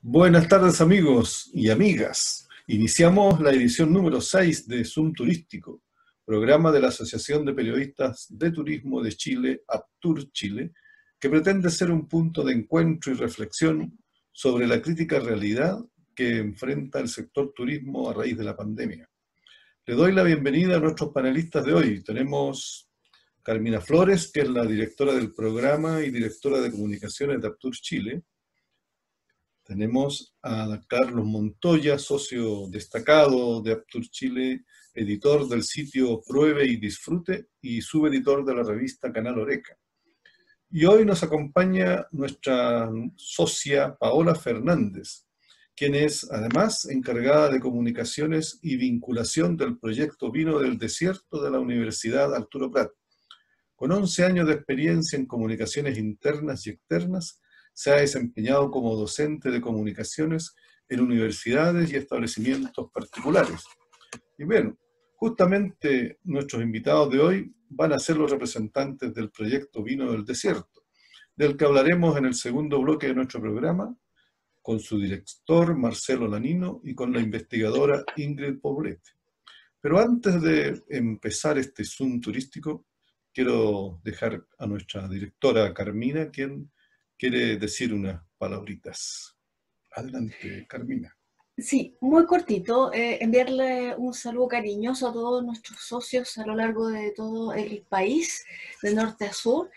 Buenas tardes amigos y amigas. Iniciamos la edición número 6 de Zoom Turístico, programa de la Asociación de Periodistas de Turismo de Chile, Aptur Chile, que pretende ser un punto de encuentro y reflexión sobre la crítica realidad que enfrenta el sector turismo a raíz de la pandemia. Le doy la bienvenida a nuestros panelistas de hoy. Tenemos Carmina Flores, que es la directora del programa y directora de comunicaciones de Aptur Chile. Tenemos a Carlos Montoya, socio destacado de Aptur Chile, editor del sitio Pruebe y Disfrute y subeditor de la revista Canal Oreca. Y hoy nos acompaña nuestra socia Paola Fernández, quien es además encargada de comunicaciones y vinculación del proyecto Vino del Desierto de la Universidad Arturo Prat. Con 11 años de experiencia en comunicaciones internas y externas, se ha desempeñado como docente de comunicaciones en universidades y establecimientos particulares. Y bueno, justamente nuestros invitados de hoy van a ser los representantes del proyecto Vino del Desierto, del que hablaremos en el segundo bloque de nuestro programa, con su director Marcelo Lanino y con la investigadora Ingrid Poblete. Pero antes de empezar este Zoom turístico, quiero dejar a nuestra directora Carmina, quien quiere decir unas palabritas. Adelante, Carmina. Sí, muy cortito, enviarle un saludo cariñoso a todos nuestros socios a lo largo de todo el país, de norte a sur,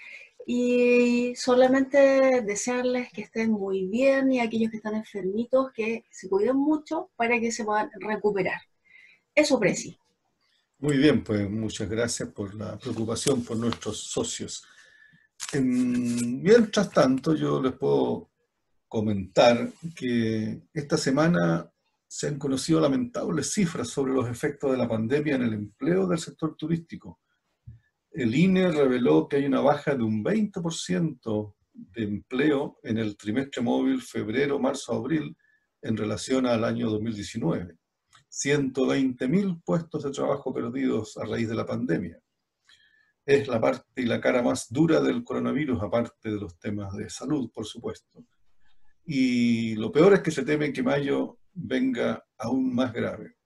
y solamente desearles que estén muy bien y a aquellos que están enfermitos que se cuiden mucho para que se puedan recuperar. Eso, Preci. Muy bien, pues muchas gracias por la preocupación por nuestros socios. Mientras tanto, yo les puedo comentar que esta semana se han conocido lamentables cifras sobre los efectos de la pandemia en el empleo del sector turístico. El INE reveló que hay una baja de un 20% de empleo en el trimestre móvil febrero-marzo-abril en relación al año 2019. 120.000 puestos de trabajo perdidos a raíz de la pandemia. Es la parte y la cara más dura del coronavirus, aparte de los temas de salud, por supuesto. Y lo peor es que se teme que mayo venga aún más grave.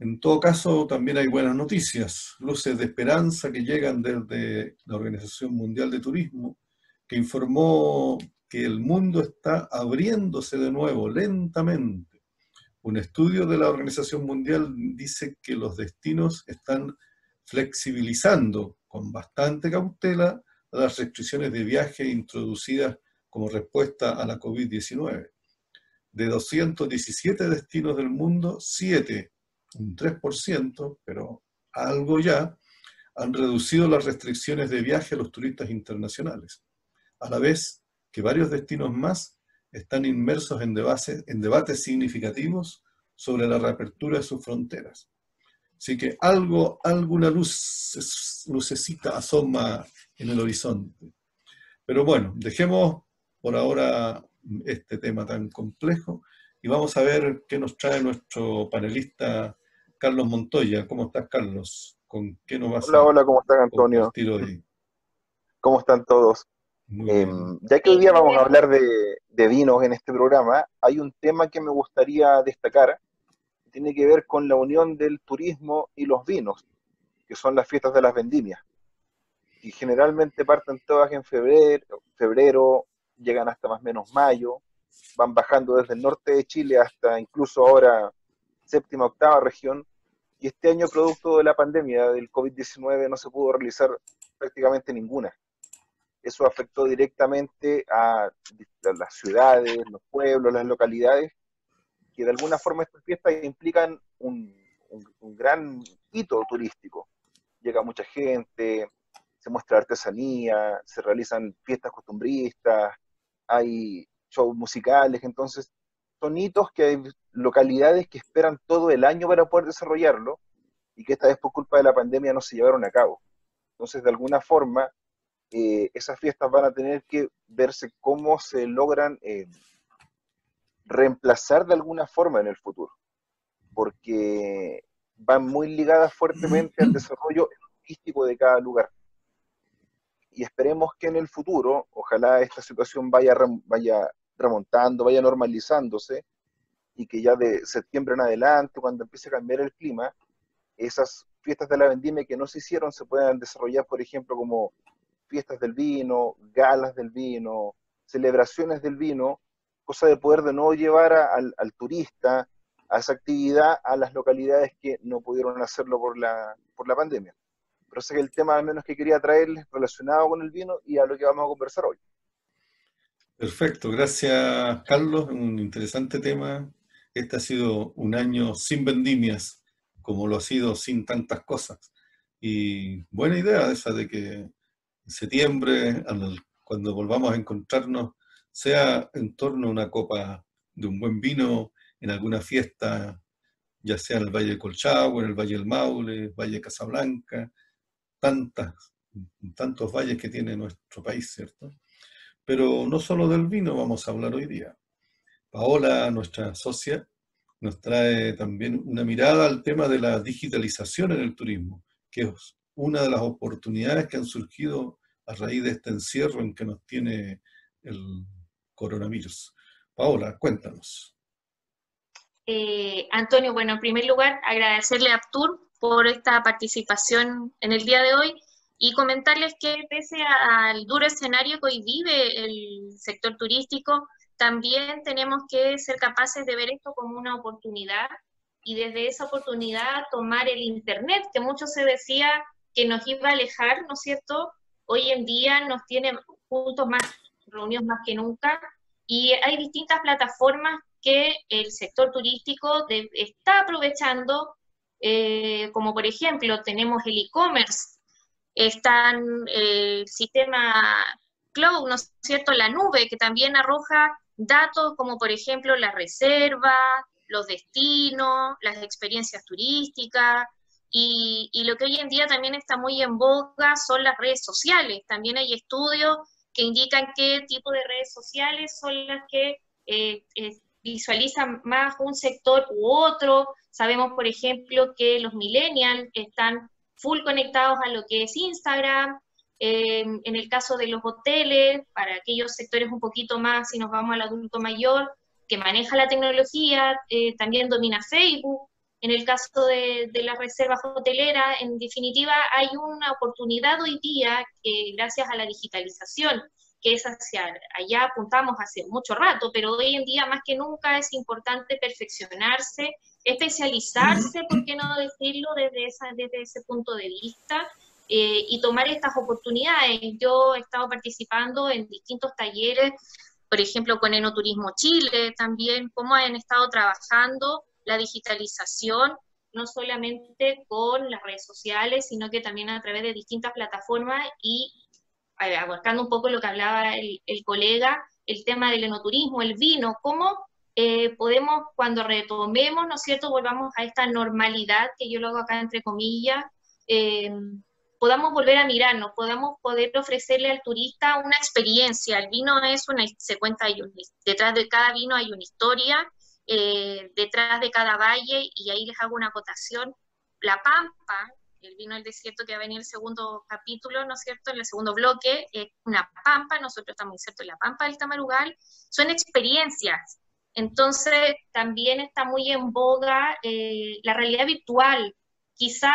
En todo caso, también hay buenas noticias, luces de esperanza que llegan desde la Organización Mundial de Turismo, que informó que el mundo está abriéndose de nuevo lentamente. Un estudio de la Organización Mundial dice que los destinos están flexibilizando con bastante cautela las restricciones de viaje introducidas como respuesta a la COVID-19. De 217 destinos del mundo, 7, un 3%, pero algo ya, han reducido las restricciones de viaje a los turistas internacionales, a la vez que varios destinos más están inmersos en debates significativos sobre la reapertura de sus fronteras. Así que alguna lucecita asoma en el horizonte. Pero bueno, dejemos por ahora este tema tan complejo y vamos a ver qué nos trae nuestro panelista Carlos Montoya. ¿Cómo estás, Carlos? ¿Con qué nos vas Hola, a hola, ¿cómo están, Antonio? compartir hoy? ¿Cómo están todos? Muy bien. Ya que hoy día vamos a hablar de vinos en este programa, hay un tema que me gustaría destacar, que tiene que ver con la unión del turismo y los vinos, que son las fiestas de las vendimias, y generalmente parten todas en febrero, llegan hasta más o menos mayo, van bajando desde el norte de Chile hasta incluso ahora séptima, octava región, y este año, producto de la pandemia del COVID-19, no se pudo realizar prácticamente ninguna. Eso afectó directamente a las ciudades, los pueblos, las localidades, que de alguna forma estas fiestas implican un gran hito turístico. Llega mucha gente, se muestra artesanía, se realizan fiestas costumbristas, hay shows musicales, entonces son hitos que hay localidades que esperan todo el año para poder desarrollarlo y que esta vez por culpa de la pandemia no se llevaron a cabo. Entonces, de alguna forma, esas fiestas van a tener que verse cómo se logran reemplazar de alguna forma en el futuro, porque van muy ligadas fuertemente al desarrollo logístico de cada lugar. Y esperemos que en el futuro, ojalá esta situación vaya remontando, vaya normalizándose, y que ya de septiembre en adelante, cuando empiece a cambiar el clima, esas fiestas de la vendimia que no se hicieron se puedan desarrollar, por ejemplo, como fiestas del vino, galas del vino, celebraciones del vino, cosa de poder de nuevo llevar al turista a esa actividad a las localidades que no pudieron hacerlo por la pandemia. Pero ese es el tema al menos que quería traerles relacionado con el vino y a lo que vamos a conversar hoy. Perfecto, gracias Carlos, un interesante tema. Este ha sido un año sin vendimias, como lo ha sido sin tantas cosas. Y buena idea esa de que en septiembre, cuando volvamos a encontrarnos, sea en torno a una copa de un buen vino, en alguna fiesta, ya sea en el Valle de Colchagua, en el Valle del Maule, Valle de Casablanca, tantas, tantos valles que tiene nuestro país, ¿cierto? Pero no solo del vino vamos a hablar hoy día. Paola, nuestra socia, nos trae también una mirada al tema de la digitalización en el turismo, que es una de las oportunidades que han surgido a raíz de este encierro en que nos tiene el coronavirus. Paola, cuéntanos. Antonio, bueno, en primer lugar, agradecerle a Aptur por esta participación en el día de hoy y comentarles que pese al duro escenario que hoy vive el sector turístico, también tenemos que ser capaces de ver esto como una oportunidad y desde esa oportunidad tomar el Internet, que mucho se decía que nos iba a alejar, ¿no es cierto? Hoy en día nos tiene juntos más, reunidos más que nunca, y hay distintas plataformas que el sector turístico está aprovechando, como por ejemplo tenemos el e-commerce, están el sistema cloud, ¿no es cierto?, la nube, que también arroja datos como por ejemplo la reserva, los destinos, las experiencias turísticas, y lo que hoy en día también está muy en boga son las redes sociales. También hay estudios que indican qué tipo de redes sociales son las que visualizan más un sector u otro. Sabemos, por ejemplo, que los millennials están full conectados a lo que es Instagram. En el caso de los hoteles, para aquellos sectores un poquito más, si nos vamos al adulto mayor, que maneja la tecnología, también domina Facebook. En el caso de las reservas hoteleras, en definitiva, hay una oportunidad hoy día que gracias a la digitalización, que es hacia allá apuntamos hace mucho rato, pero hoy en día más que nunca es importante perfeccionarse, especializarse, ¿por qué no decirlo desde ese punto de vista? Y tomar estas oportunidades. Yo he estado participando en distintos talleres, por ejemplo con Enoturismo Chile, también cómo han estado trabajando la digitalización, no solamente con las redes sociales, sino que también a través de distintas plataformas y abarcando un poco lo que hablaba el colega, el tema del enoturismo, el vino, cómo podemos, cuando retomemos, ¿no es cierto?, volvamos a esta normalidad, que yo lo hago acá entre comillas, podamos volver a mirarnos, podamos poder ofrecerle al turista una experiencia. El vino es se cuenta, detrás de cada vino hay una historia, detrás de cada valle, y ahí les hago una acotación. La Pampa, el vino del desierto que va a venir en el segundo capítulo, ¿no es cierto?, en el segundo bloque, una pampa, nosotros estamos insertos en la Pampa del Tamarugal, son experiencias. Entonces también está muy en boga la realidad virtual. Quizá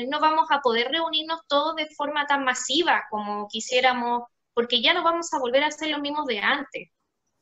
no vamos a poder reunirnos todos de forma tan masiva como quisiéramos, porque ya no vamos a volver a ser los mismos de antes.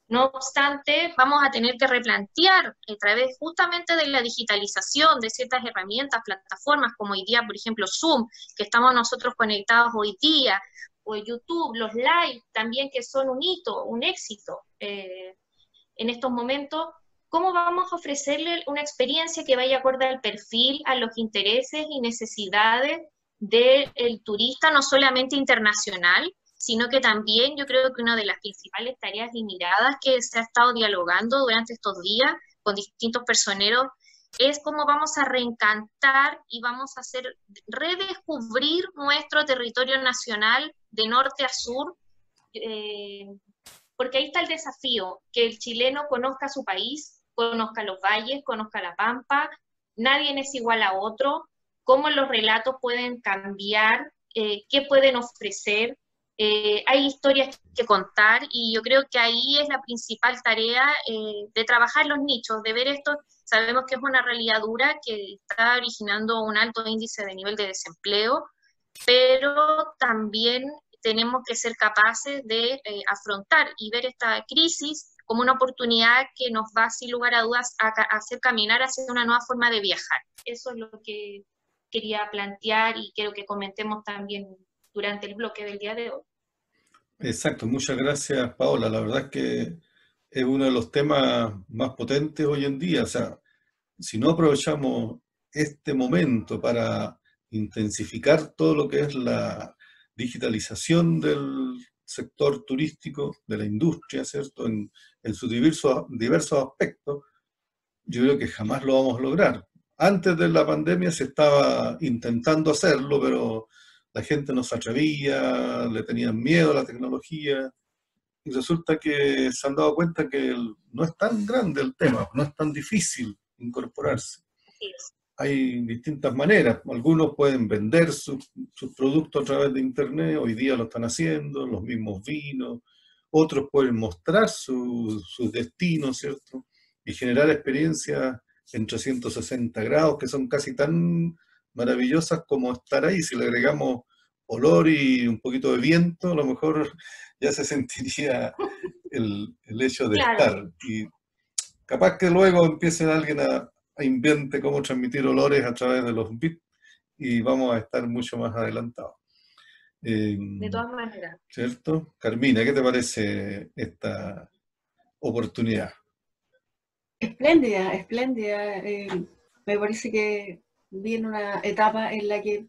No obstante, vamos a tener que replantear a través justamente de la digitalización de ciertas herramientas, plataformas, como hoy día, por ejemplo, Zoom, que estamos nosotros conectados hoy día, o YouTube, los live también, que son un hito, un éxito en estos momentos. ¿Cómo vamos a ofrecerle una experiencia que vaya acorde al perfil, a los intereses y necesidades del turista, no solamente internacional, sino que también yo creo que una de las principales tareas y miradas que se ha estado dialogando durante estos días con distintos personeros es cómo vamos a reencantar y vamos a hacer redescubrir nuestro territorio nacional de norte a sur, porque ahí está el desafío, que el chileno conozca su país, conozca los valles, conozca la Pampa, nadie es igual a otro, cómo los relatos pueden cambiar, qué pueden ofrecer. hay historias que contar y yo creo que ahí es la principal tarea de trabajar los nichos, de ver esto. Sabemos que es una realidad dura que está originando un alto índice de nivel de desempleo, pero también tenemos que ser capaces de afrontar y ver esta crisis como una oportunidad que nos va, sin lugar a dudas, a hacer caminar hacia una nueva forma de viajar. Eso es lo que quería plantear y quiero que comentemos también durante el bloque del día de hoy. Exacto, muchas gracias, Paola. La verdad es que es uno de los temas más potentes hoy en día. O sea, si no aprovechamos este momento para intensificar todo lo que es la digitalización del sector turístico, de la industria, ¿cierto? En sus diversos aspectos, yo creo que jamás lo vamos a lograr. Antes de la pandemia se estaba intentando hacerlo, pero la gente no se atrevía, le tenían miedo a la tecnología, y resulta que se han dado cuenta que no es tan grande el tema, no es tan difícil incorporarse. Así es. Hay distintas maneras, algunos pueden vender sus productos a través de internet, hoy día lo están haciendo, los mismos vinos, otros pueden mostrar sus destinos, ¿cierto? Y generar experiencias en 360 grados que son casi tan maravillosas como estar ahí. Si le agregamos olor y un poquito de viento, a lo mejor ya se sentiría el hecho de Claro. estar. Y capaz que luego empiece alguien a invente cómo transmitir olores a través de los bits y vamos a estar mucho más adelantados. De todas maneras. ¿Cierto? Carmina, ¿qué te parece esta oportunidad? Espléndida, espléndida. Me parece que viene una etapa en la que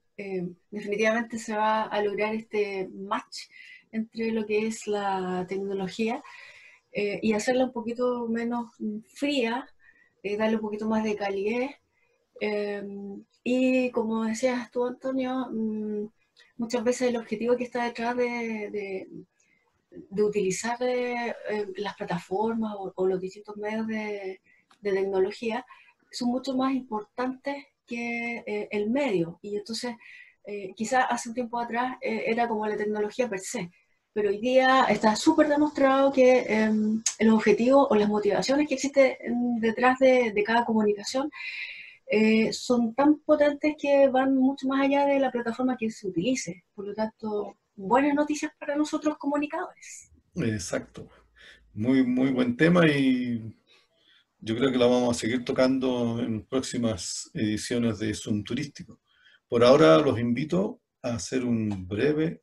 definitivamente se va a lograr este match entre lo que es la tecnología y hacerla un poquito menos fría, darle un poquito más de calidez. Y como decías tú, Antonio, muchas veces el objetivo que está detrás de utilizar las plataformas o los distintos medios de tecnología son mucho más importantes que el medio. Y entonces, quizás hace un tiempo atrás era como la tecnología per se, pero hoy día está súper demostrado que los objetivos o las motivaciones que existen detrás de cada comunicación son tan potentes que van mucho más allá de la plataforma que se utilice. Por lo tanto, buenas noticias para nosotros comunicadores. Exacto. Muy, muy buen tema y yo creo que la vamos a seguir tocando en próximas ediciones de Zoom Turístico. Por ahora los invito a hacer un breve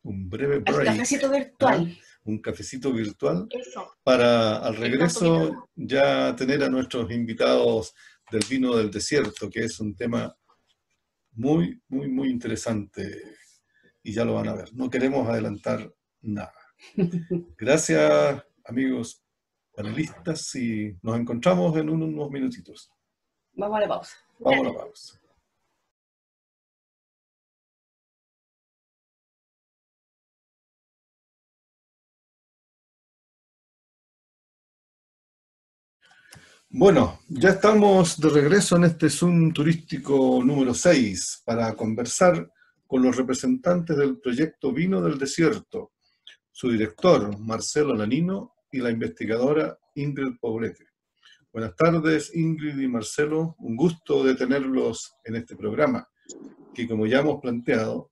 El break, cafecito virtual. un cafecito virtual, Eso. para al Está un regreso poquito. ya tener a nuestros invitados del vino del desierto, que es un tema muy, muy, muy interesante y ya lo van a ver. No queremos adelantar nada. Gracias, amigos panelistas, y nos encontramos en unos minutitos. Vamos a la pausa. Vamos a la pausa. Bueno, ya estamos de regreso en este Zoom turístico número 6 para conversar con los representantes del proyecto Vino del Desierto, su director Marcelo Lanino y la investigadora Ingrid Poblete. Buenas tardes, Ingrid y Marcelo, un gusto de tenerlos en este programa, que como ya hemos planteado,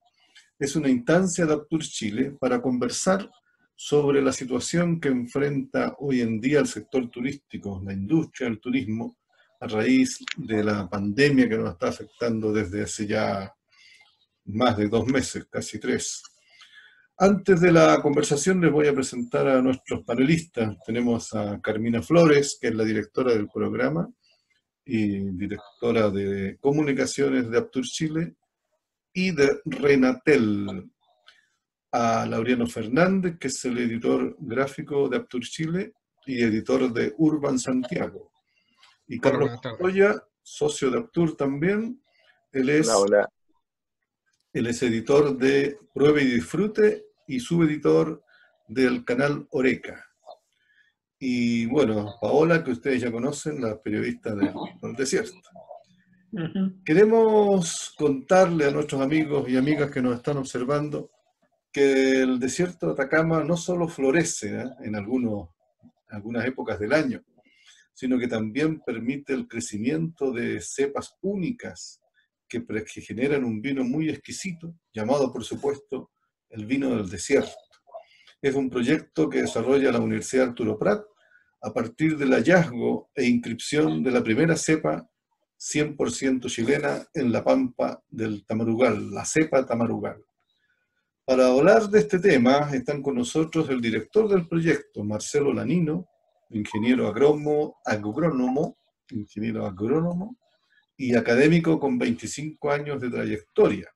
es una instancia de Aptur Chile para conversar sobre la situación que enfrenta hoy en día el sector turístico, la industria del turismo, a raíz de la pandemia que nos está afectando desde hace ya más de 2 meses, casi 3. Antes de la conversación les voy a presentar a nuestros panelistas. Tenemos a Carmina Flores, que es la directora del programa y directora de comunicaciones de Aptur Chile, y de Renatel, a Laureano Fernández, que es el editor gráfico de Aptur Chile y editor de Urban Santiago. Y Carlos Montoya, socio de Aptur también, él es editor de Prueba y Disfrute y subeditor del canal Oreca. Y bueno, Paola, que ustedes ya conocen, la periodista del Desierto. Queremos contarle a nuestros amigos y amigas que nos están observando que el desierto de Atacama no solo florece en algunas épocas del año, sino que también permite el crecimiento de cepas únicas que generan un vino muy exquisito, llamado por supuesto el vino del desierto. Es un proyecto que desarrolla la Universidad Arturo Prat a partir del hallazgo e inscripción de la primera cepa 100% chilena en la pampa del Tamarugal, la cepa Tamarugal. Para hablar de este tema están con nosotros el director del proyecto, Marcelo Lanino, ingeniero agrónomo y académico con 25 años de trayectoria,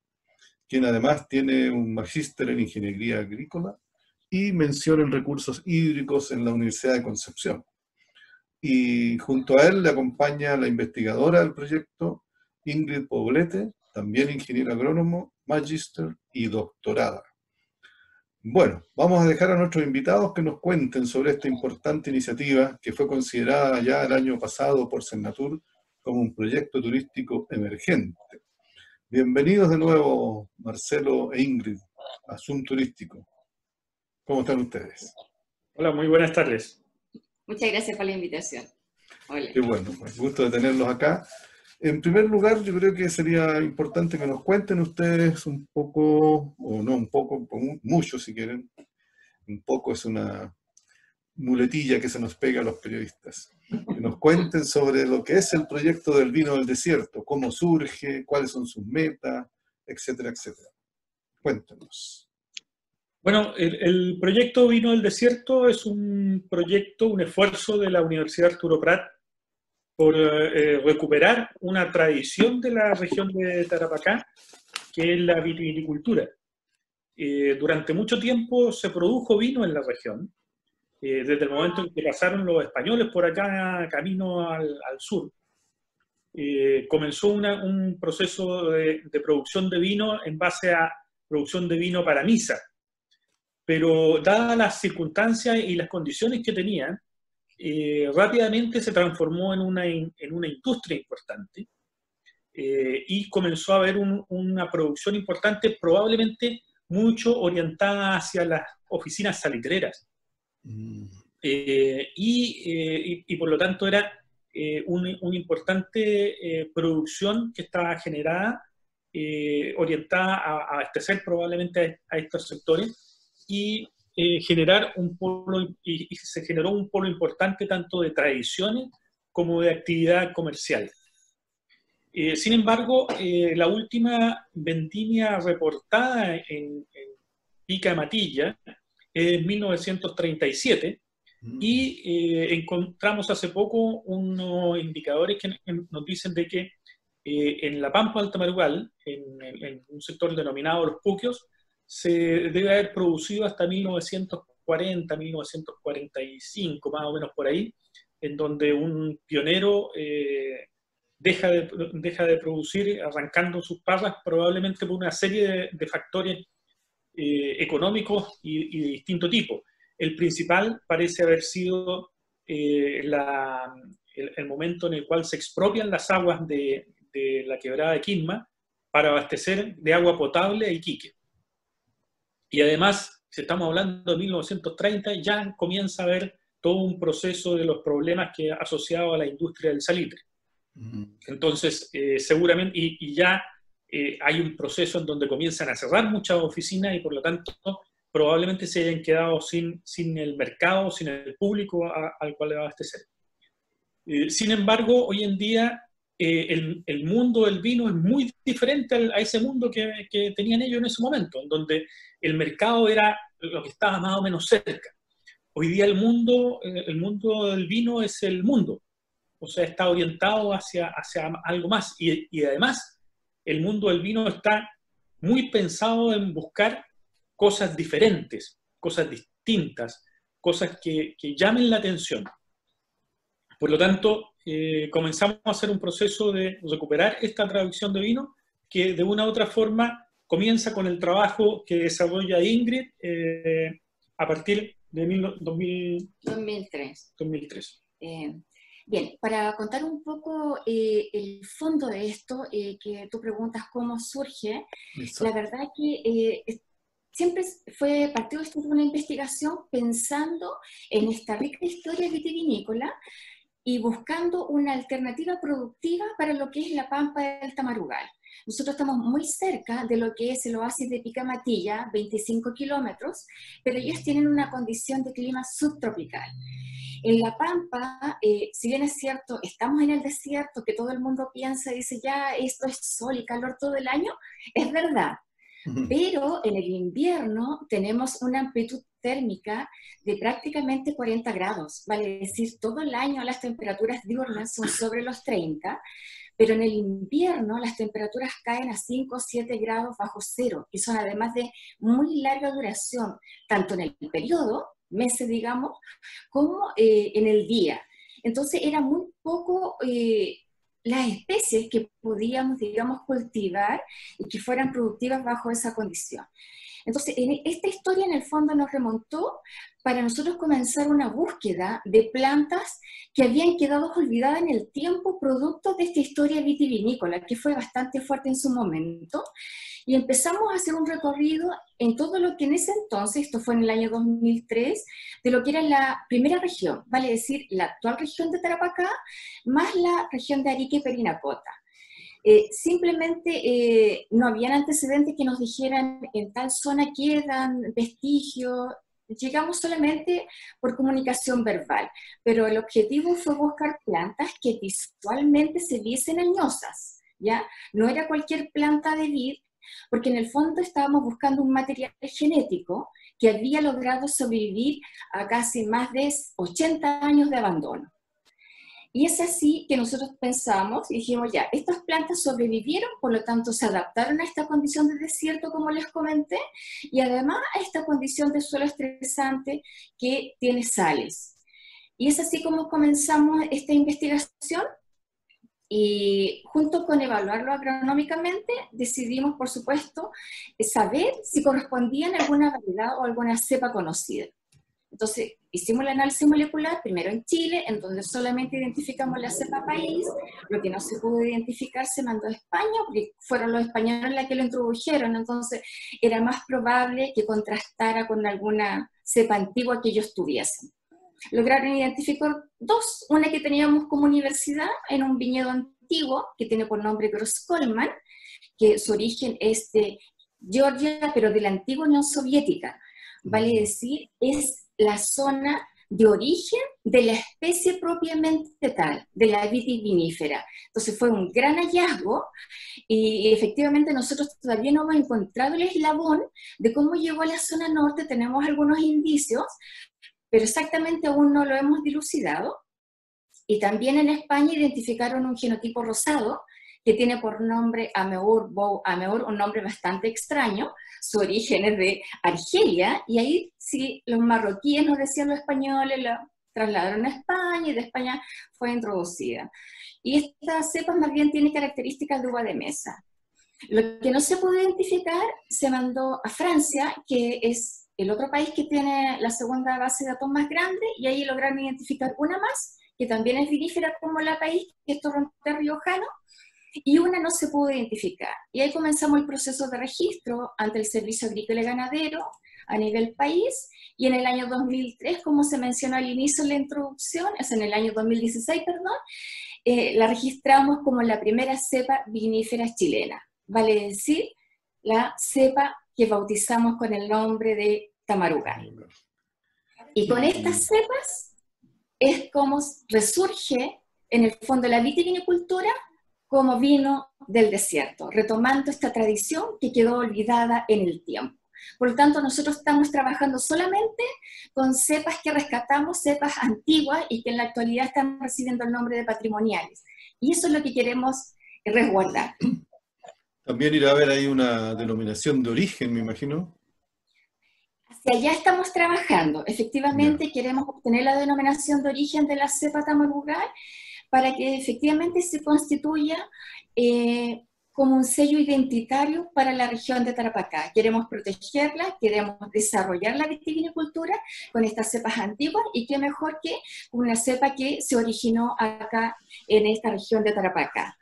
quien además tiene un magíster en ingeniería agrícola y mención en recursos hídricos en la Universidad de Concepción. Y junto a él le acompaña la investigadora del proyecto, Ingrid Poblete, también ingeniero agrónomo, magíster y doctorada. Bueno, vamos a dejar a nuestros invitados que nos cuenten sobre esta importante iniciativa que fue considerada ya el año pasado por Senatur como un proyecto turístico emergente. Bienvenidos de nuevo, Marcelo e Ingrid, a Zoom Turístico. ¿Cómo están ustedes? Hola, muy buenas tardes. Muchas gracias por la invitación. Hola. Qué bueno, pues gusto de tenerlos acá. En primer lugar, yo creo que sería importante que nos cuenten ustedes un poco, o no un poco, mucho si quieren. Un poco es una muletilla que se nos pega a los periodistas. Que nos cuenten sobre lo que es el proyecto del vino del desierto, cómo surge, cuáles son sus metas, etcétera, etcétera. Cuéntenos. Bueno, el proyecto Vino del Desierto es un proyecto, un esfuerzo de la Universidad Arturo Prat por recuperar una tradición de la región de Tarapacá, que es la vitivinicultura. Durante mucho tiempo se produjo vino en la región, desde el momento en que pasaron los españoles por acá camino al sur. Comenzó un proceso de producción de vino en base a producción de vino para misa. Pero dadas las circunstancias y las condiciones que tenían, rápidamente se transformó en una industria importante y comenzó a haber una producción importante, probablemente mucho orientada hacia las oficinas salitreras. Y por lo tanto era una importante producción que estaba generada, orientada a abastecer probablemente a estos sectores y generar un polo, y se generó un polo importante tanto de tradiciones como de actividad comercial. Sin embargo, la última vendimia reportada en Pica Matilla es 1937 y encontramos hace poco unos indicadores que nos dicen de que en la Pampa del Tamarugal, en un sector denominado Los Puquios, se debe haber producido hasta 1940, 1945, más o menos por ahí, en donde un pionero deja de producir arrancando sus parras, probablemente por una serie de factores económicos y de distinto tipo. El principal parece haber sido el momento en el cual se expropian las aguas de la quebrada de Quilma para abastecer de agua potable a Iquique. Y además, si estamos hablando de 1930, ya comienza a haber todo un proceso de los problemas que asociado a la industria del salitre. Entonces, seguramente, y ya hay un proceso en donde comienzan a cerrar muchas oficinas y por lo tanto probablemente se hayan quedado sin el mercado, sin el público al cual le va a abastecer. Sin embargo, hoy en día el mundo del vino es muy diferente a ese mundo que tenían ellos en ese momento, en donde el mercado era lo que estaba más o menos cerca. Hoy día el mundo del vino es el mundo, o sea, está orientado hacia algo más. Y además, el mundo del vino está muy pensado en buscar cosas diferentes, cosas distintas, cosas que llamen la atención. Por lo tanto, comenzamos a hacer un proceso de recuperar esta tradición de vino que de una u otra forma comienza con el trabajo que desarrolla Ingrid a partir de 2003. Bien, para contar un poco el fondo de esto, que tú preguntas cómo surge, la verdad que siempre partió esto de una investigación pensando en esta rica historia vitivinícola y buscando una alternativa productiva para lo que es la pampa del Tamarugal. Nosotros estamos muy cerca de lo que es el oasis de Picamatilla, 25 kilómetros, pero ellos tienen una condición de clima subtropical. En La Pampa, si bien es cierto, estamos en el desierto, que todo el mundo piensa y dice, ya, esto es sol y calor todo el año, es verdad. Pero en el invierno tenemos una amplitud térmica de prácticamente 40 grados, vale decir, todo el año las temperaturas diurnas son sobre los 30, pero en el invierno las temperaturas caen a 5 o 7 grados bajo cero, y son además de muy larga duración, tanto en el periodo, meses digamos, como en el día. Entonces era muy poco las especies que podíamos, digamos, cultivar y que fueran productivas bajo esa condición. Entonces, esta historia en el fondo nos remontó para nosotros comenzar una búsqueda de plantas que habían quedado olvidadas en el tiempo, producto de esta historia vitivinícola, que fue bastante fuerte en su momento, y empezamos a hacer un recorrido en todo lo que en ese entonces, esto fue en el año 2003, de lo que era la primera región, vale decir, la actual región de Tarapacá, más la región de Arica y Parinacota. Simplemente no habían antecedentes que nos dijeran en tal zona quedan vestigios, llegamos solamente por comunicación verbal, pero el objetivo fue buscar plantas que visualmente se viesen añosas, ¿ya? No era cualquier planta de vid, porque en el fondo estábamos buscando un material genético que había logrado sobrevivir a casi más de 80 años de abandono. Y es así que nosotros pensamos y dijimos, ya, estas plantas sobrevivieron, por lo tanto se adaptaron a esta condición de desierto, como les comenté, y además a esta condición de suelo estresante que tiene sales. Y es así como comenzamos esta investigación, y junto con evaluarlo agronómicamente, decidimos, por supuesto, saber si correspondían a alguna variedad o alguna cepa conocida. Entonces, hicimos el análisis molecular, primero en Chile, en donde solamente identificamos la cepa país. Lo que no se pudo identificar se mandó a España, porque fueron los españoles los que lo introdujeron, entonces era más probable que contrastara con alguna cepa antigua que ellos tuviesen. Lograron identificar dos, una que teníamos como universidad en un viñedo antiguo, que tiene por nombre Grosskolman, que su origen es de Georgia, pero de la antigua Unión Soviética. Vale decir, es la zona de origen de la especie propiamente tal, de la vitis vinífera. Entonces fue un gran hallazgo y efectivamente nosotros todavía no hemos encontrado el eslabón de cómo llegó a la zona norte, tenemos algunos indicios, pero exactamente aún no lo hemos dilucidado. Y también en España identificaron un genotipo rosado que tiene por nombre Ameur, un nombre bastante extraño. Su origen es de Argelia, y ahí sí los marroquíes, nos decían los españoles, la trasladaron a España y de España fue introducida. Y esta cepa más bien tiene características de uva de mesa. Lo que no se pudo identificar se mandó a Francia, que es el otro país que tiene la segunda base de datos más grande, y ahí lograron identificar una más, que también es vinífera como la país, que es Torrontés riojano, y una no se pudo identificar. Y ahí comenzamos el proceso de registro ante el Servicio Agrícola y Ganadero a nivel país, y en el año 2003, como se mencionó al inicio de la introducción, es en el año 2016, perdón, la registramos como la primera cepa vinífera chilena, vale decir, la cepa que bautizamos con el nombre de Tamarugal. Y con estas cepas es como resurge en el fondo la vitivinicultura como vino del desierto, retomando esta tradición que quedó olvidada en el tiempo. Por lo tanto, nosotros estamos trabajando solamente con cepas que rescatamos, cepas antiguas y que en la actualidad están recibiendo el nombre de patrimoniales. Y eso es lo que queremos resguardar. También irá a haber ahí una denominación de origen, me imagino. Hacia allá estamos trabajando. Efectivamente, queremos obtener la denominación de origen de la cepa Tamarugal para que efectivamente se constituya como un sello identitario para la región de Tarapacá. Queremos protegerla, queremos desarrollar la vitivinicultura con estas cepas antiguas, y qué mejor que una cepa que se originó acá en esta región de Tarapacá.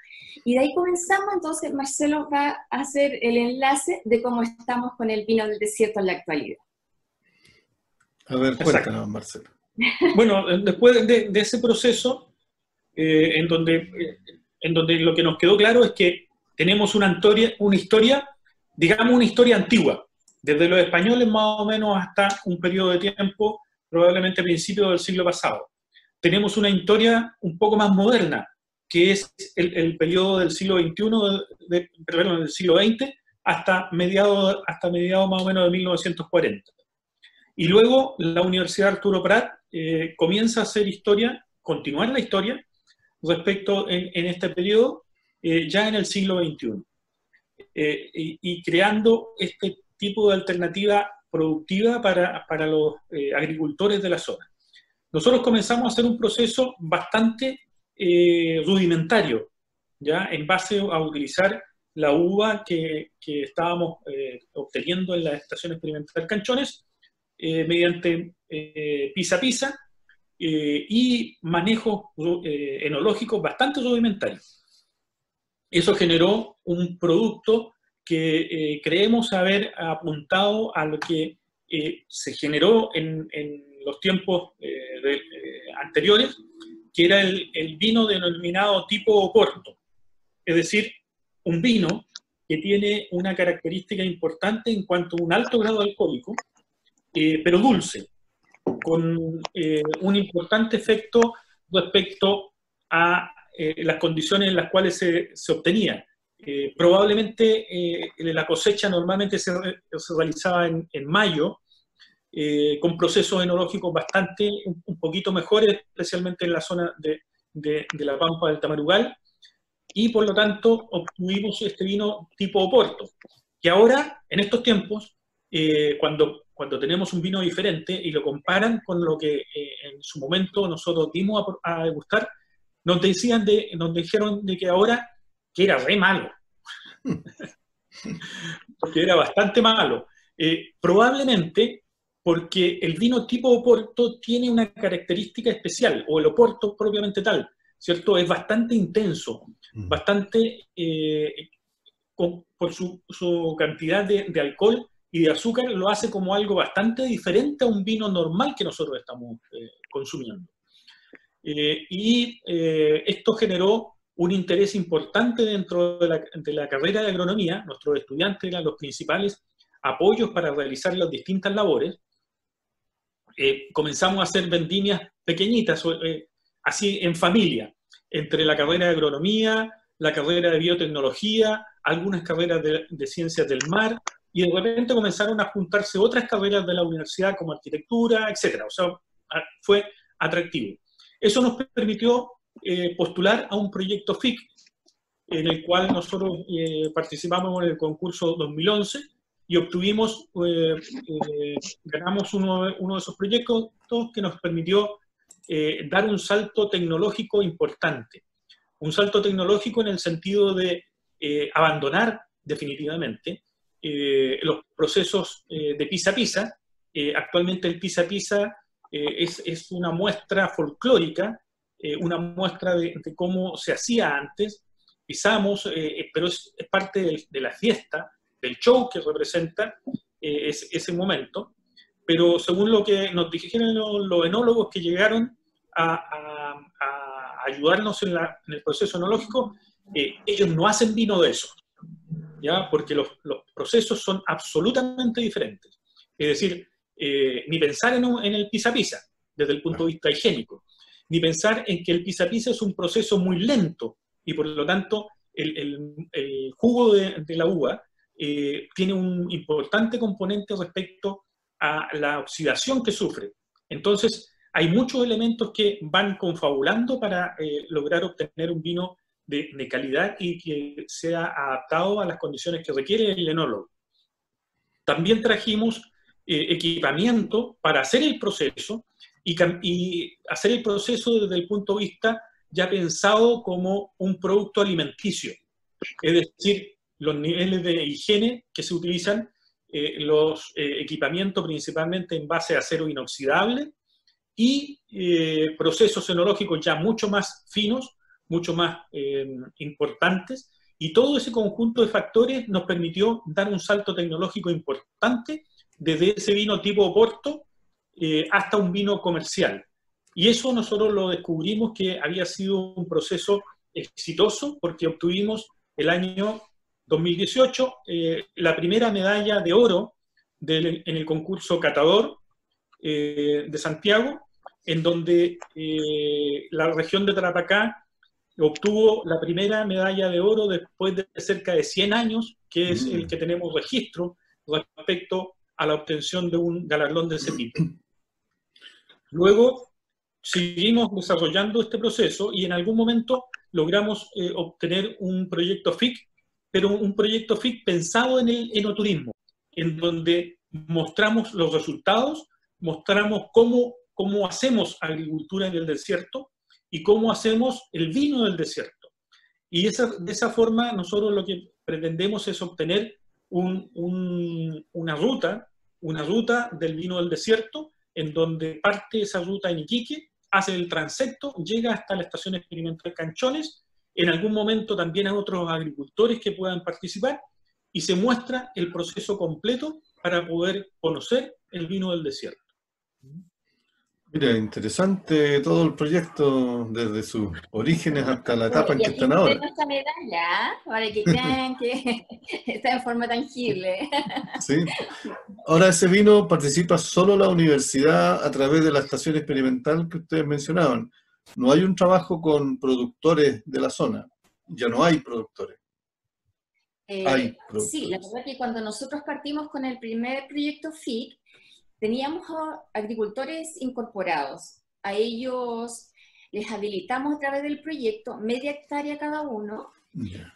Y de ahí comenzamos, entonces Marcelo va a hacer el enlace de cómo estamos con el vino del desierto en la actualidad. A ver, cuéntanos, Marcelo. Bueno, después de ese proceso, en donde lo que nos quedó claro es que tenemos una historia, digamos una historia antigua, desde los españoles más o menos hasta un periodo de tiempo, probablemente a principios del siglo pasado. Tenemos una historia un poco más moderna, que es el periodo del siglo XXI, perdón, del siglo XX, hasta mediados más o menos de 1940. Y luego la Universidad Arturo Prat comienza a hacer historia, continuar la historia, respecto en este periodo, ya en el siglo XXI. Y creando este tipo de alternativa productiva para los agricultores de la zona. Nosotros comenzamos a hacer un proceso bastante rudimentario, ya en base a utilizar la uva que estábamos obteniendo en la Estación Experimental Canchones, mediante pisa-pisa y manejos enológicos bastante rudimentarios. Eso generó un producto que creemos haber apuntado a lo que se generó en los tiempos anteriores, que era el vino denominado tipo Oporto, es decir, un vino que tiene una característica importante en cuanto a un alto grado alcohólico, pero dulce, con un importante efecto respecto a las condiciones en las cuales se obtenía. Probablemente la cosecha normalmente se realizaba en mayo, con procesos enológicos un poquito mejores, especialmente en la zona de la Pampa del Tamarugal, y por lo tanto obtuvimos este vino tipo Oporto, que ahora, en estos tiempos, cuando tenemos un vino diferente y lo comparan con lo que en su momento nosotros dimos a degustar, nos dijeron de que ahora que era re malo, porque era bastante malo. Probablemente porque el vino tipo Oporto tiene una característica especial, o el Oporto propiamente tal, ¿cierto? Es bastante intenso, bastante, por su cantidad de alcohol y de azúcar, lo hace como algo bastante diferente a un vino normal que nosotros estamos consumiendo. Esto generó un interés importante dentro de la carrera de agronomía. Nuestros estudiantes eran los principales apoyos para realizar las distintas labores. Comenzamos a hacer vendimias pequeñitas, así en familia, entre la carrera de agronomía, la carrera de biotecnología, algunas carreras de ciencias del mar, y de repente comenzaron a juntarse otras carreras de la universidad como arquitectura, etc. O sea, fue atractivo. Eso nos permitió postular a un proyecto FIC, en el cual nosotros participamos en el concurso 2011 y obtuvimos, ganamos uno de esos proyectos que nos permitió dar un salto tecnológico importante. Un salto tecnológico en el sentido de abandonar definitivamente los procesos de pisa-pisa. Actualmente el pisa-pisa es una muestra folclórica, una muestra de cómo se hacía antes. Pisamos, pero es parte de la fiesta, del show que representa ese momento. Pero según lo que nos dijeron los enólogos que llegaron a ayudarnos en el proceso enológico, ellos no hacen vino de eso, ¿ya? Porque los procesos son absolutamente diferentes. Es decir, ni pensar en el pisa-pisa desde el punto de vista higiénico, ni pensar en que el pisa-pisa es un proceso muy lento y por lo tanto el jugo de la uva tiene un importante componente respecto a la oxidación que sufre. Entonces, hay muchos elementos que van confabulando para lograr obtener un vino de calidad y que sea adaptado a las condiciones que requiere el enólogo. También trajimos equipamiento para hacer el proceso y hacer el proceso desde el punto de vista ya pensado como un producto alimenticio. Es decir, los niveles de higiene que se utilizan, los equipamientos principalmente en base a acero inoxidable y procesos enológicos ya mucho más finos, mucho más importantes, y todo ese conjunto de factores nos permitió dar un salto tecnológico importante desde ese vino tipo Oporto hasta un vino comercial. Y eso nosotros lo descubrimos que había sido un proceso exitoso, porque obtuvimos el año 2018 la primera medalla de oro en el concurso Catador de Santiago, en donde la región de Tarapacá obtuvo la primera medalla de oro después de cerca de 100 años, que es el que tenemos registro respecto a la obtención de un galardón de ese tipo. Luego seguimos desarrollando este proceso y en algún momento logramos obtener un proyecto FIC, pero un proyecto FIC pensado en el enoturismo, en donde mostramos los resultados, mostramos cómo hacemos agricultura en el desierto y cómo hacemos el vino del desierto. Y de esa forma nosotros lo que pretendemos es obtener una ruta del vino del desierto, en donde parte esa ruta en Iquique, hace el transecto, llega hasta la estación experimental Canchones, en algún momento también a otros agricultores que puedan participar, y se muestra el proceso completo para poder conocer el vino del desierto. Mira, interesante todo el proyecto, desde sus orígenes hasta la etapa en que están ahora. Y esta medalla, para que crean que está en forma tangible. Sí. Ahora, ese vino participa solo la universidad a través de la estación experimental que ustedes mencionaban. No hay un trabajo con productores de la zona. Ya no hay productores. Hay productores. Sí, la verdad que cuando nosotros partimos con el primer proyecto FIC, teníamos agricultores incorporados. A ellos les habilitamos a través del proyecto media hectárea cada uno.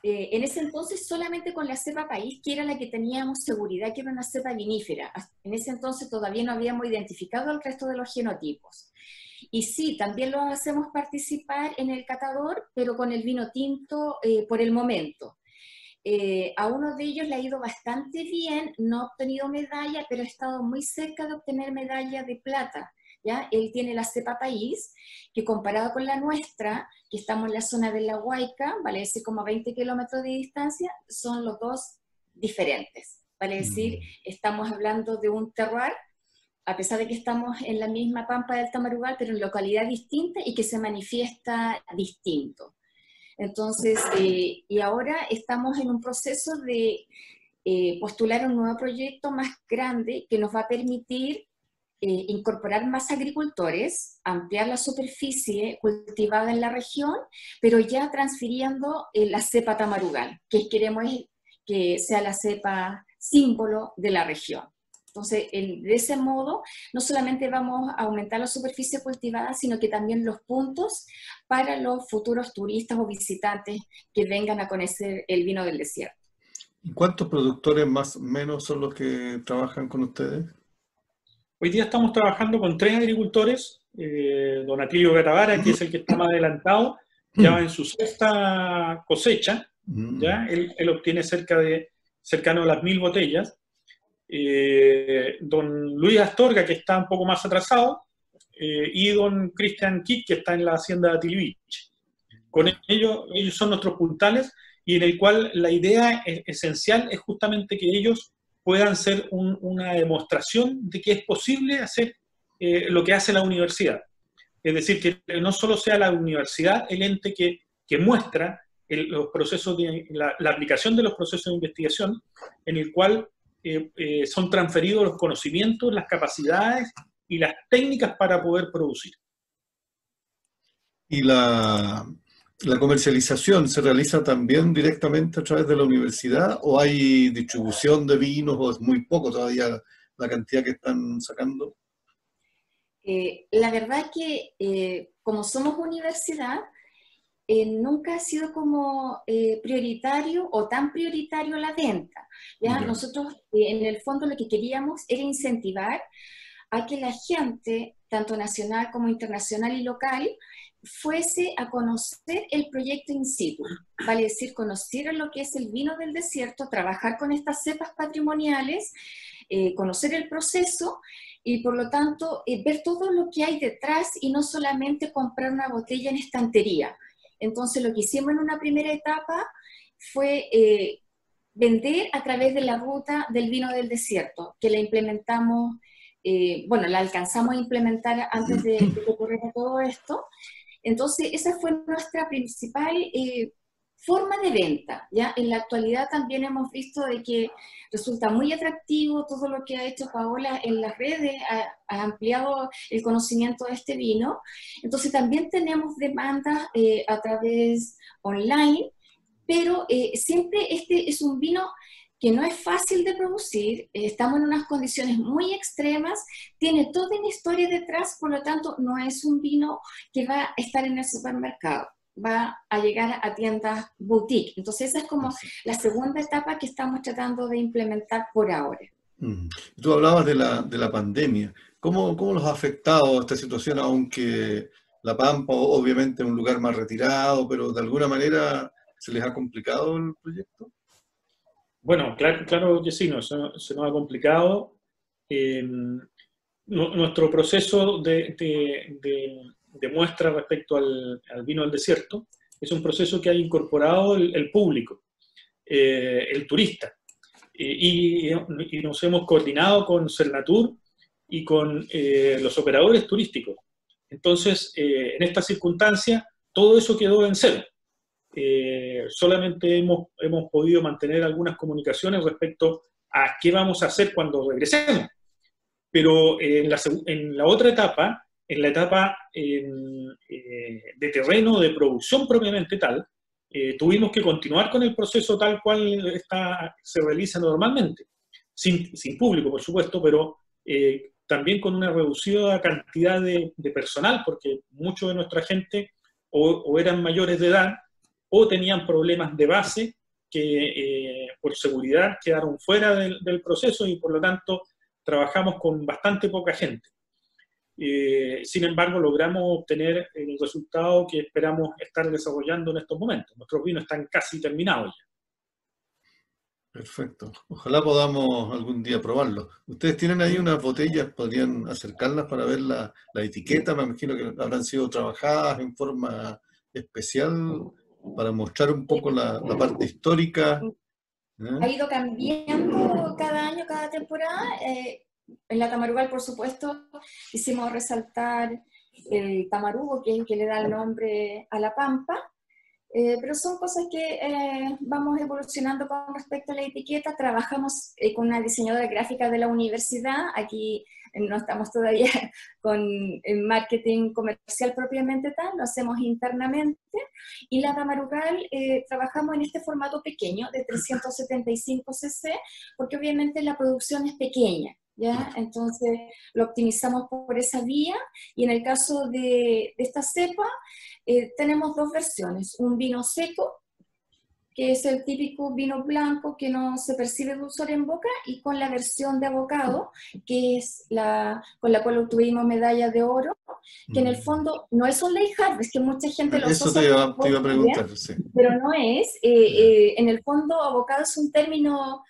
En ese entonces solamente con la cepa país, que era la que teníamos seguridad que era una cepa vinífera. En ese entonces todavía no habíamos identificado el resto de los genotipos. Y sí, también lo hacemos participar en el catador, pero con el vino tinto por el momento. A uno de ellos le ha ido bastante bien, no ha obtenido medalla, pero ha estado muy cerca de obtener medalla de plata. ¿Ya? Él tiene la cepa país, que comparado con la nuestra, que estamos en la zona de La Huayca, vale decir como a 20 kilómetros de distancia, son los dos diferentes. Vale decir, estamos hablando de un terroir, a pesar de que estamos en la misma pampa del Tamarugal, pero en localidad distinta y que se manifiesta distinto. Entonces, y ahora estamos en un proceso de postular un nuevo proyecto más grande que nos va a permitir incorporar más agricultores, ampliar la superficie cultivada en la región, pero ya transfiriendo la cepa Tamarugal, que queremos que sea la cepa símbolo de la región. Entonces, de ese modo, no solamente vamos a aumentar la superficie cultivada, sino que también los puntos para los futuros turistas o visitantes que vengan a conocer el vino del desierto. ¿Cuántos productores más o menos son los que trabajan con ustedes? Hoy día estamos trabajando con 3 agricultores. Don Atilio Gatavara, que es el que está más adelantado, ya va en su 6ª cosecha. ¿Ya? Él obtiene cercano a las 1000 botellas. Don Luis Astorga, que está un poco más atrasado, y don Cristian Kitt, que está en la hacienda de Atilivich. Con ellos son nuestros puntales, y en el cual la idea esencial es justamente que ellos puedan ser una demostración de que es posible hacer lo que hace la universidad. Es decir, que no solo sea la universidad el ente que muestra los procesos la aplicación de los procesos de investigación, en el cual son transferidos los conocimientos, las capacidades y las técnicas para poder producir. ¿Y la comercialización se realiza también directamente a través de la universidad o hay distribución de vinos o es muy poco todavía la cantidad que están sacando? La verdad que como somos universidad, nunca ha sido como prioritario o tan prioritario la venta. ¿Ya? Nosotros en el fondo lo que queríamos era incentivar a que la gente, tanto nacional como internacional y local, fuese a conocer el proyecto in situ, vale decir, conocer lo que es el vino del desierto, trabajar con estas cepas patrimoniales, conocer el proceso y por lo tanto ver todo lo que hay detrás y no solamente comprar una botella en estantería. Entonces lo que hicimos en una primera etapa fue vender a través de la ruta del vino del desierto, que la implementamos, bueno, la alcanzamos a implementar antes de que ocurriera todo esto. Entonces esa fue nuestra principal forma de venta, ¿ya? En la actualidad también hemos visto de que resulta muy atractivo todo lo que ha hecho Paola en las redes, ha ampliado el conocimiento de este vino. Entonces también tenemos demandas a través online, pero siempre este es un vino que no es fácil de producir, estamos en unas condiciones muy extremas, tiene toda una historia detrás, por lo tanto no es un vino que va a estar en el supermercado, va a llegar a tiendas boutique. Entonces esa es como la segunda etapa que estamos tratando de implementar por ahora. Tú hablabas de la pandemia. ¿Cómo los ha afectado esta situación, aunque La Pampa obviamente es un lugar más retirado, pero de alguna manera se les ha complicado el proyecto? Bueno, claro que sí, se nos ha complicado. Nuestro proceso de muestra respecto al vino del desierto es un proceso que ha incorporado el público, el turista, y nos hemos coordinado con Cernatur y con los operadores turísticos. Entonces, en esta circunstancia, todo eso quedó en cero. Solamente hemos podido mantener algunas comunicaciones respecto a qué vamos a hacer cuando regresemos. Pero en la otra etapa, en la etapa de terreno, de producción propiamente tal, tuvimos que continuar con el proceso tal cual se realiza normalmente, sin público, por supuesto, pero también con una reducida cantidad de personal, porque muchos de nuestra gente o eran mayores de edad o tenían problemas de base que por seguridad quedaron fuera del proceso y por lo tanto trabajamos con bastante poca gente. Sin embargo, logramos obtener el resultado que esperamos estar desarrollando en estos momentos. Nuestros vinos están casi terminados ya. Perfecto. Ojalá podamos algún día probarlo. ¿Ustedes tienen ahí unas botellas? ¿Podrían acercarlas para ver la etiqueta? Me imagino que habrán sido trabajadas en forma especial para mostrar un poco la parte histórica. Ha ido cambiando cada año, cada temporada. En la Tamarugal, por supuesto, hicimos resaltar el tamarugo, que es el que le da el nombre a La Pampa, pero son cosas que vamos evolucionando con respecto a la etiqueta. Trabajamos con una diseñadora gráfica de la universidad, aquí no estamos todavía con el marketing comercial propiamente tal, lo hacemos internamente, y la Tamarugal trabajamos en este formato pequeño de 375 cc, porque obviamente la producción es pequeña, ¿ya? Entonces lo optimizamos por esa vía, y en el caso de esta cepa tenemos dos versiones, un vino seco, que es el típico vino blanco que no se percibe dulzor en boca, y con la versión de abocado, que es con la cual obtuvimos medalla de oro, que en el fondo no es un late harvest, que mucha gente lo Eso asocia. te iba a preguntar, sí. Pero no es. En el fondo, abocado es un término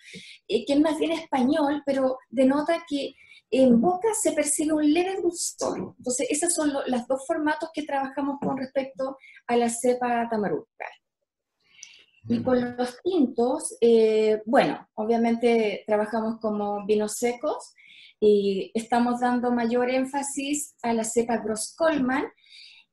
que es más bien español, pero denota que en boca se percibe un leve dulzor. Entonces, esos son los dos formatos que trabajamos con respecto a la cepa Tamarugal. Y con los tintos, bueno, obviamente trabajamos como vinos secos y estamos dando mayor énfasis a la cepa Gross-Coleman,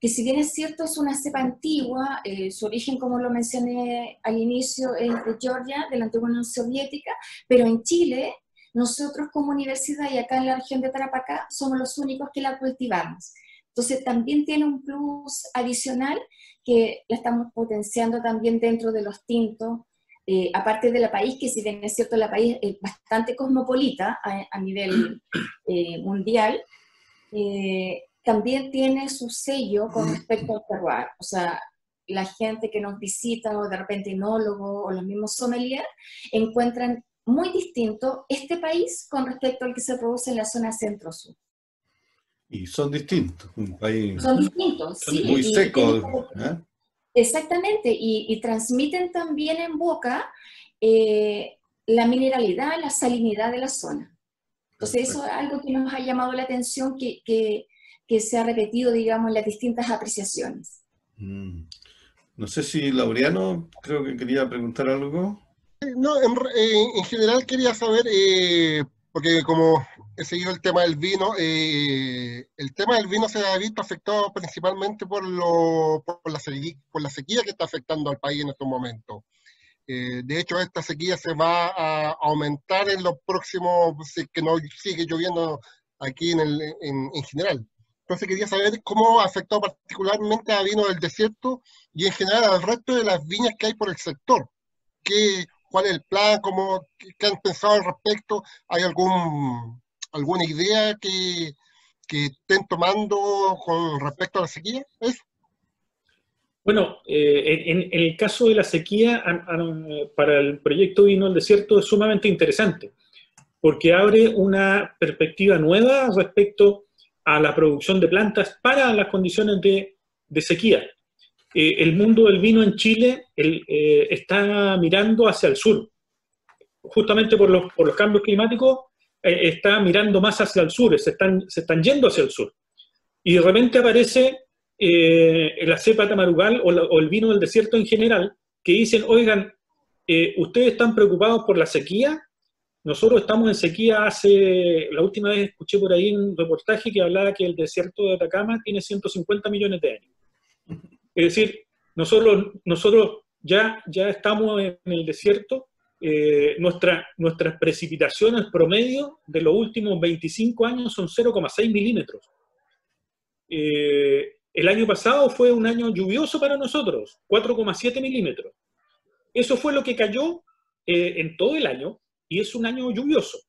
que si bien es cierto es una cepa antigua, su origen, como lo mencioné al inicio, es de Georgia, de la antigua Unión Soviética, pero en Chile, nosotros como universidad y acá en la región de Tarapacá somos los únicos que la cultivamos. Entonces también tiene un plus adicional que la estamos potenciando también dentro de los tintos, aparte de la país, que si bien es cierto la país es bastante cosmopolita a nivel mundial, también tiene su sello con respecto al terroir. O sea, la gente que nos visita, o de repente enólogos, o los mismos sommeliers, encuentran muy distinto este país con respecto al que se produce en la zona centro-sur. Y son distintos, un país Son distintos, sí. muy seco. Exactamente, y transmiten también en boca la mineralidad, la salinidad de la zona. Entonces eso es algo que nos ha llamado la atención, que se ha repetido, digamos, en las distintas apreciaciones. No sé si Laureano, creo que quería preguntar algo. No, en general quería saber, porque como he seguido el tema del vino, el tema del vino se ha visto afectado principalmente por la sequía que está afectando al país en estos momentos. De hecho, esta sequía se va a aumentar en los próximos, si es que no sigue lloviendo aquí en general. Entonces quería saber cómo ha afectado particularmente a vino del desierto y en general al resto de las viñas que hay por el sector. ¿Cuál es el plan? ¿Qué han pensado al respecto? ¿Hay alguna idea que estén tomando con respecto a la sequía? ¿Eso? Bueno, en el caso de la sequía, para el proyecto Vino del Desierto es sumamente interesante, porque abre una perspectiva nueva respecto a la producción de plantas para las condiciones de sequía. El mundo del vino en Chile está mirando hacia el sur. Justamente por los cambios climáticos, está mirando más hacia el sur, se están yendo hacia el sur. Y de repente aparece la cepa tamarugal o el vino del desierto en general, que dicen, oigan, ¿ustedes están preocupados por la sequía? Nosotros estamos en sequía la última vez escuché por ahí un reportaje que hablaba que el desierto de Atacama tiene 150 millones de años. Es decir, nosotros ya estamos en el desierto, nuestras precipitaciones promedio de los últimos 25 años son 0,6 milímetros. El año pasado fue un año lluvioso para nosotros, 4,7 milímetros. Eso fue lo que cayó en todo el año, y es un año lluvioso.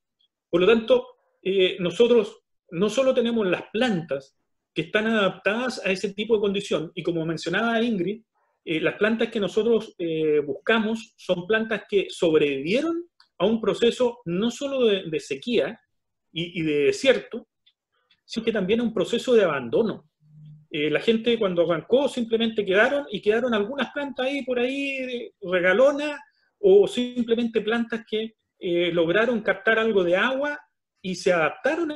Por lo tanto, nosotros no solo tenemos las plantas que están adaptadas a ese tipo de condición, y como mencionaba Ingrid, las plantas que nosotros buscamos son plantas que sobrevivieron a un proceso no solo de sequía y de desierto, sino que también a un proceso de abandono. La gente cuando arrancó simplemente quedaron algunas plantas ahí por ahí regalonas, o simplemente plantas que lograron captar algo de agua y se adaptaron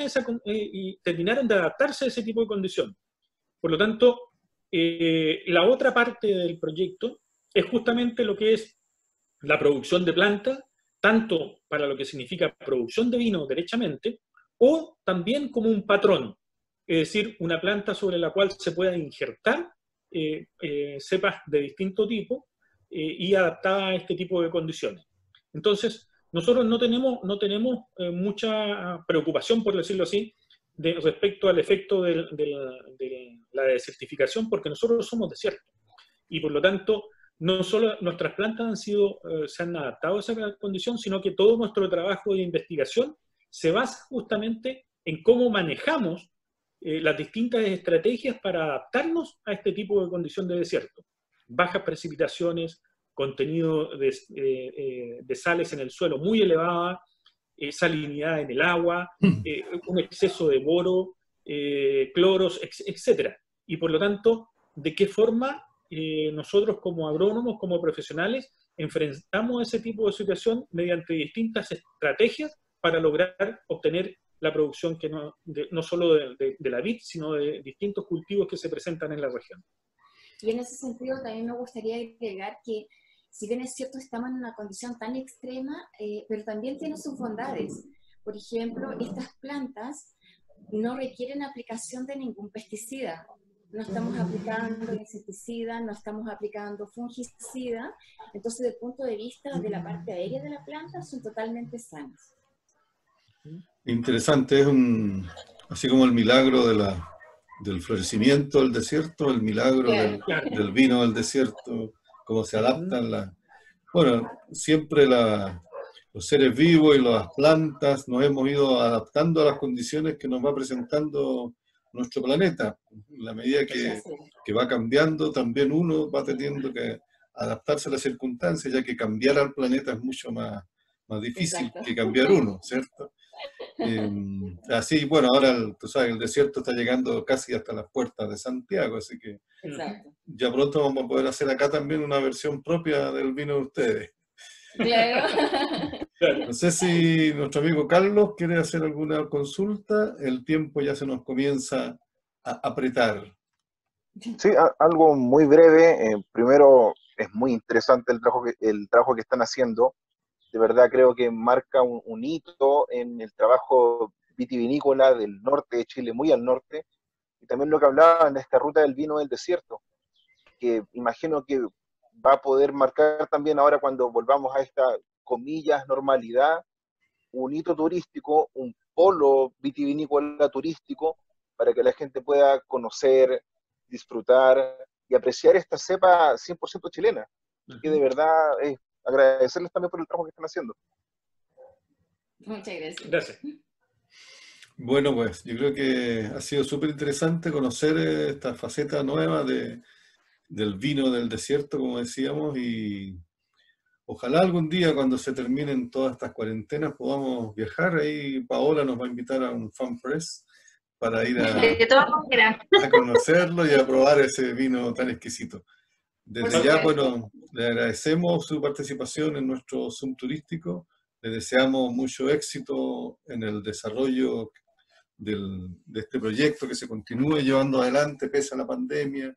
y terminaron de adaptarse a ese tipo de condición. Por lo tanto, la otra parte del proyecto es justamente lo que es la producción de plantas, tanto para lo que significa producción de vino derechamente, o también como un patrón, es decir, una planta sobre la cual se pueda injertar cepas de distinto tipo y adaptada a este tipo de condiciones. Entonces, nosotros no tenemos mucha preocupación, por decirlo así, respecto al efecto de la desertificación, porque nosotros somos desierto. Y por lo tanto, no solo nuestras plantas se han adaptado a esa condición, sino que todo nuestro trabajo de investigación se basa justamente en cómo manejamos las distintas estrategias para adaptarnos a este tipo de condición de desierto. Bajas precipitaciones, contenido de sales en el suelo muy elevada, salinidad en el agua, un exceso de boro, cloros, etc. Y por lo tanto, ¿de qué forma nosotros como agrónomos, como profesionales, enfrentamos ese tipo de situación mediante distintas estrategias para lograr obtener la producción que no solo de la vid, sino de distintos cultivos que se presentan en la región? Y en ese sentido también me gustaría agregar que, si bien es cierto, estamos en una condición tan extrema, pero también tiene sus bondades. Por ejemplo, estas plantas no requieren aplicación de ningún pesticida. No estamos aplicando insecticida, no estamos aplicando fungicida. Entonces, desde el punto de vista de la parte aérea de la planta, son totalmente sanas. Interesante, es así como el milagro del florecimiento del desierto, el milagro del vino del desierto, cómo se adaptan bueno, siempre los seres vivos y las plantas nos hemos ido adaptando a las condiciones que nos va presentando nuestro planeta. En la medida que va cambiando, también uno va teniendo que adaptarse a las circunstancias, ya que cambiar al planeta es mucho más difícil que cambiar uno, ¿cierto? Así, bueno, ahora tú sabes, el desierto está llegando casi hasta las puertas de Santiago, así que ya pronto vamos a poder hacer acá también una versión propia del vino de ustedes. Claro. No sé si nuestro amigo Carlos quiere hacer alguna consulta. El tiempo ya se nos comienza a apretar. Sí, algo muy breve. Primero, es muy interesante el trabajo que están haciendo. De verdad creo que marca un hito en el trabajo vitivinícola del norte de Chile, muy al norte, y también lo que hablaban de esta ruta del vino del desierto, que imagino que va a poder marcar también ahora cuando volvamos a esta, comillas, normalidad, un hito turístico, un polo vitivinícola turístico, para que la gente pueda conocer, disfrutar y apreciar esta cepa 100% chilena. Así que de verdad agradecerles también por el trabajo que están haciendo. Muchas gracias. Gracias. Bueno, pues yo creo que ha sido súper interesante conocer esta faceta nueva del vino del desierto, como decíamos, y ojalá algún día cuando se terminen todas estas cuarentenas podamos viajar. Ahí Paola nos va a invitar a un fan press para ir De todas maneras. a conocerlo y a probar ese vino tan exquisito. Desde ya, supuesto. bueno, le agradecemos su participación en nuestro Zoom turístico, le deseamos mucho éxito en el desarrollo de este proyecto, que se continúe llevando adelante pese a la pandemia,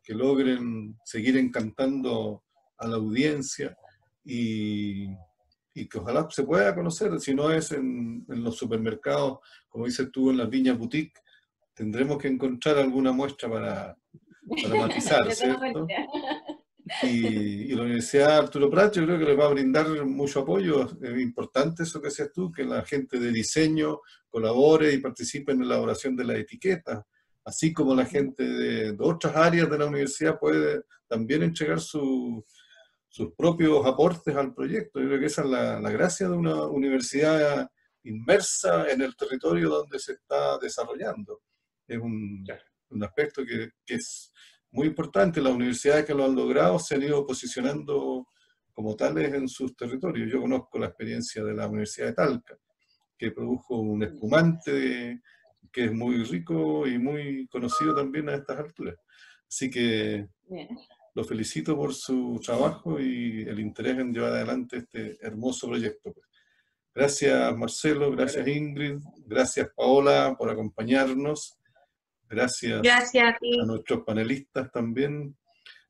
que logren seguir encantando a la audiencia y que ojalá se pueda conocer, si no es en los supermercados, como dices tú, en las viñas boutique, tendremos que encontrar alguna muestra para matizar, De todas ¿cierto? maneras. Y la Universidad Arturo Prat yo creo que les va a brindar mucho apoyo. Es importante eso que decías tú, que la gente de diseño colabore y participe en la elaboración de la etiqueta, así como la gente de otras áreas de la universidad puede también entregar sus propios aportes al proyecto. Yo creo que esa es la gracia de una universidad inmersa en el territorio donde se está desarrollando. Es un aspecto que es muy importante. Las universidades que lo han logrado se han ido posicionando como tales en sus territorios. Yo conozco la experiencia de la Universidad de Talca, que produjo un espumante que es muy rico y muy conocido también a estas alturas. Así que Bien. lo felicito por su trabajo y el interés en llevar adelante este hermoso proyecto. Gracias Marcelo, gracias Ingrid, gracias Paola por acompañarnos, gracias Gracias a a ti. nuestros panelistas también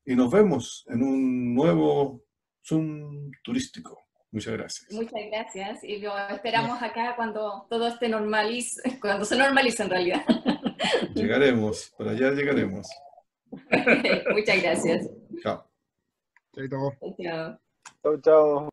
y nos vemos en un nuevo Zoom turístico. Muchas gracias. Muchas gracias y lo esperamos acá cuando todo esté normalice, cuando se normalice en realidad. Llegaremos, por allá llegaremos. Muchas gracias. Chao. Chaito. Chao. Chao, chao.